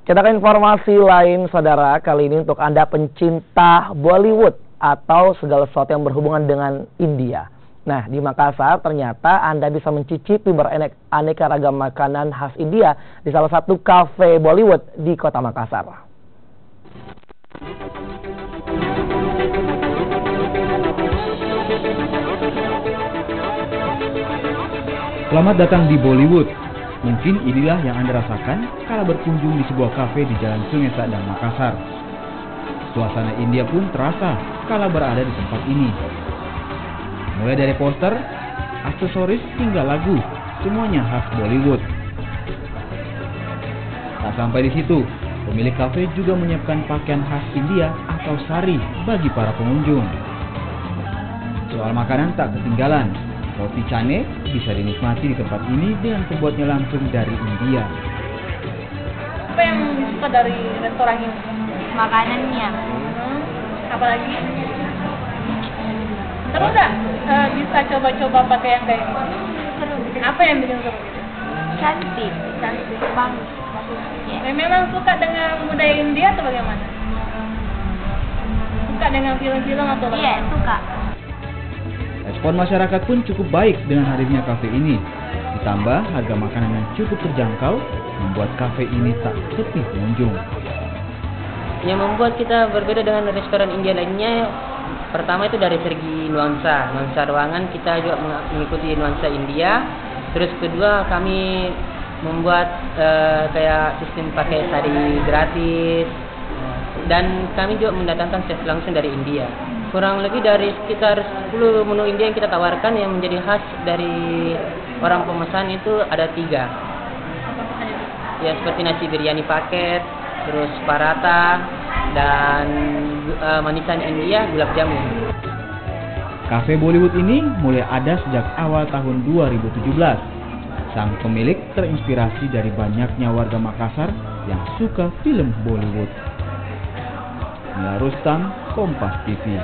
Kita ke informasi lain, saudara. Kali ini untuk Anda pencinta Bollywood atau segala sesuatu yang berhubungan dengan India. Nah, di Makassar ternyata Anda bisa mencicipi beraneka ragam makanan khas India di salah satu kafe Bollywood di kota Makassar. Selamat datang di Bollywood. Mungkin inilah yang Anda rasakan kala berkunjung di sebuah kafe di Jalan Sungai Sadang, Makassar. Suasana India pun terasa kala berada di tempat ini. Mulai dari poster, aksesoris hingga lagu, semuanya khas Bollywood. Tak sampai di situ, pemilik kafe juga menyiapkan pakaian khas India atau sari bagi para pengunjung. Soal makanan tak ketinggalan. Roti cane bisa dinikmati di tempat ini dengan pembuatnya langsung dari India. Apa yang disuka dari restoran ini? Makanannya. Apalagi? Seru nggak bisa coba-coba pakai yang kayak ini? Seru. Apa yang bikin seru? Cantik. Cantik. Bagus. Ya. Memang suka dengan budaya India atau bagaimana? Suka dengan film-film atau bagaimana? Iya, suka. Respon masyarakat pun cukup baik dengan hadirnya kafe ini. Ditambah harga makanan yang cukup terjangkau, membuat kafe ini tak sepi pengunjung. Yang membuat kita berbeda dengan restoran India lainnya, pertama itu dari segi nuansa ruangan, kita juga mengikuti nuansa India. Terus kedua, kami membuat kayak sistem pakai sari gratis, dan kami juga mendatangkan chef langsung dari India. Kurang lebih dari sekitar 10 menu India yang kita tawarkan yang menjadi khas dari orang pemesan itu ada 3. Ya, seperti nasi biryani paket, terus paratha, dan manisan India, gulab jamun. Kafe Bollywood ini mulai ada sejak awal tahun 2017. Sang pemilik terinspirasi dari banyaknya warga Makassar yang suka film Bollywood. Mila Rustam, Kompas TV.